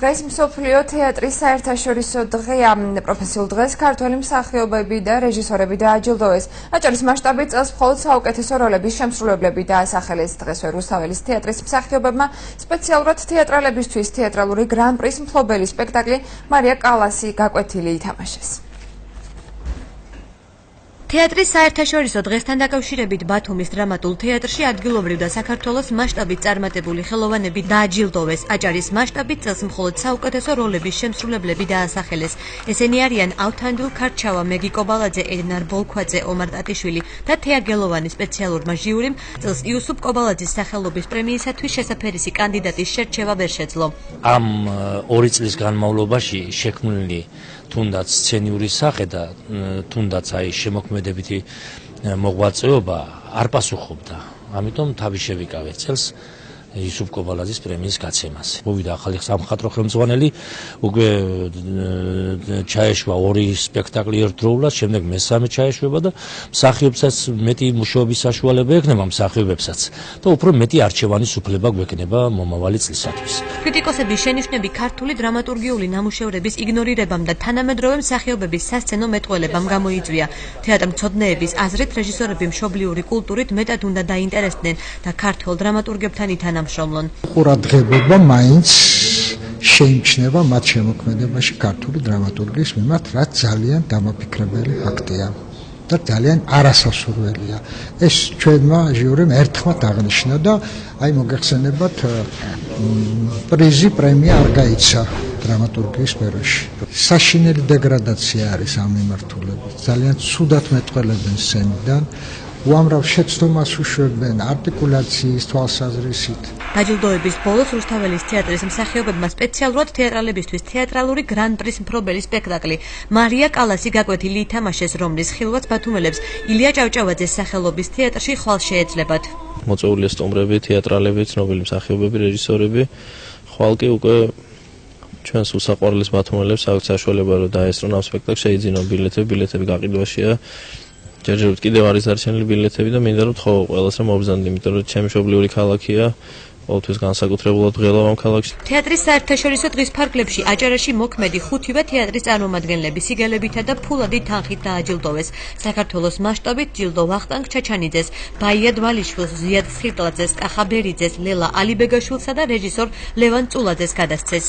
დღეს მსოფლიო თეატრის საერთაშორისო დღეა. პროფესიულ დღეს ქართველი მსახიობები და რეჟისორები დააჯილდოვეს. აჭარის მასშტაბით წელს მხოლოდ საუკეთესო როლების შემსრულებლები დაასახელეს. დღესვე რუსთაველის თეატრის მსახიობებმა სპეციალურად თეატრალებისთვის თეატრალური გრან-პრის მფლობელი სპექტაკლი მარია კალასი გაკვეთილი ითამაშეს. თეატრის საერთაშორისო დღესთან დაკავშირებით ბათუმის დრამატულ თეატრში ადგილობრივ და საქართველოს მასშტაბით წარმატებული ხელოვანები დააჯილდოვეს. აჭარის მასშტაბით წელს მხოლოდ საუკეთესო როლების შემსრულებლები დაასახელეს. ესენი არიან ავთანდილ ქარჩავა, მეგი კობალაძე, ელენარ ბოლქვაძე, ომარ ტატიშვილი და თეა გელოვანი. სპეციალურმა ჟიურიმ წელს იუსუფ კობალაძის სახელობის პრემიისათვის შესაფერისი კანდიდატის შერჩევა ვერ შეძლო. ამ 2 წლის განმავლობაში შექმნილი თუნდაც სცენიური სახე და თუნდაც შემოქმედებითი მოღვაწეობა არ პასუხობდა. ამიტომ თავი შევიკავე წელს იუსუფ კობალაძის პრემიის გაცემას. მოვიდა ახალი სამხატვრო ხელმძღვანელი, უკვე ჩაეშვა 2 სპექტაკლი ერთდროულად, შემდეგ მესამე ჩაეშვება და მსახიობსაც მეტი მუშაობის საშუალება ექნება მსახიობებსაც და უფრო მეტი არჩევანის უფლება გვექნება მომავალი წლისათვის. კრიტიკოსების შენიშვნები ქართული დრამატურგიული ნამუშევრების იგნორირებამ და თანამედროვე მსახიობების სასცენო მეტყველებამ გამოიწვია. თეატრმცოდნეების აზრით რეჟისორები მშობლიური კულტურით მეტად უნდა დაინტერესდნენ და ქართველ დრამატურგებთან ითანამშრომლონ. ყურადღებობა მაინც შეიმჩნევა მათ შემოქმედებაში ქართული დრამატურგიის მიმართ, რაც ძალიან დამაფიქრებელი ფაქტია და ძალიან არასასურველია. ეს ჩვენმა ჟიურიმ ერთხმად აღნიშნა და მოგეხსენებათ პრემია არ გაიცა დრამატურგიის სფეროში. საშინელი დეგრადაცია არის ამ მიმართულებით. ძალიან ცუდად მეტყველებენ სცენიდან. უამრავ შეცდომას უშვებენ არტიკულაციის თვალსაზრისით. დაჯილდოების ბოლოს რუსთაველის თეატრის მსახიობებმა სპეციალურად თეატრალებისთვის თეატრალური გრან-პრის მფლობელი სპექტაკლი მარია კალასი გაკვეთილი ითამაშეს, რომლის ხილვაც ბათუმელებს ილია ჭავჭავაძეს სახელობის თეატრში ხვალ შეეძლებათ. მოწვეულია სტუმრები, თეატრალები, ცნობილი მსახიობები, რეჟისორები, ხვალ კი უკვე ჩვენს უსაყვარლეს ბათუმელებს აქვს საშუალება რომ დაესწრონ ამ სპექტაკლს, შეიძინონ ბილეთები გაყიდვაშია. ჯერჯერობით კიდევ არის დარჩენილი ბილეთები და მინდა რომ თხოვო ყველას რომ მობრძანდი, იმიტომ რომ ჩემი მშობლიური ქალაქია, ყოველთვის განსაკუთრებულად ვღელავ ამ ქალაქში. თეატრის საერთაშორისო დღის ფარგლებში აჭარაში მოქმედი 5-ვე თეატრის წარმომადგენლები სიგელებითა და ფულადი თანხით დააჯილდოვეს. საქართველოს მასშტაბით ჯილდო ვახტანგ ჩაჩანიძეს, ბაია დვალიშვილს, ზიად სხირტლაძეს, კახა ბერიძეს, ლელა ალიბეგაშვილსა და რეჟისორ ლევან წულაძეს გადასცეს.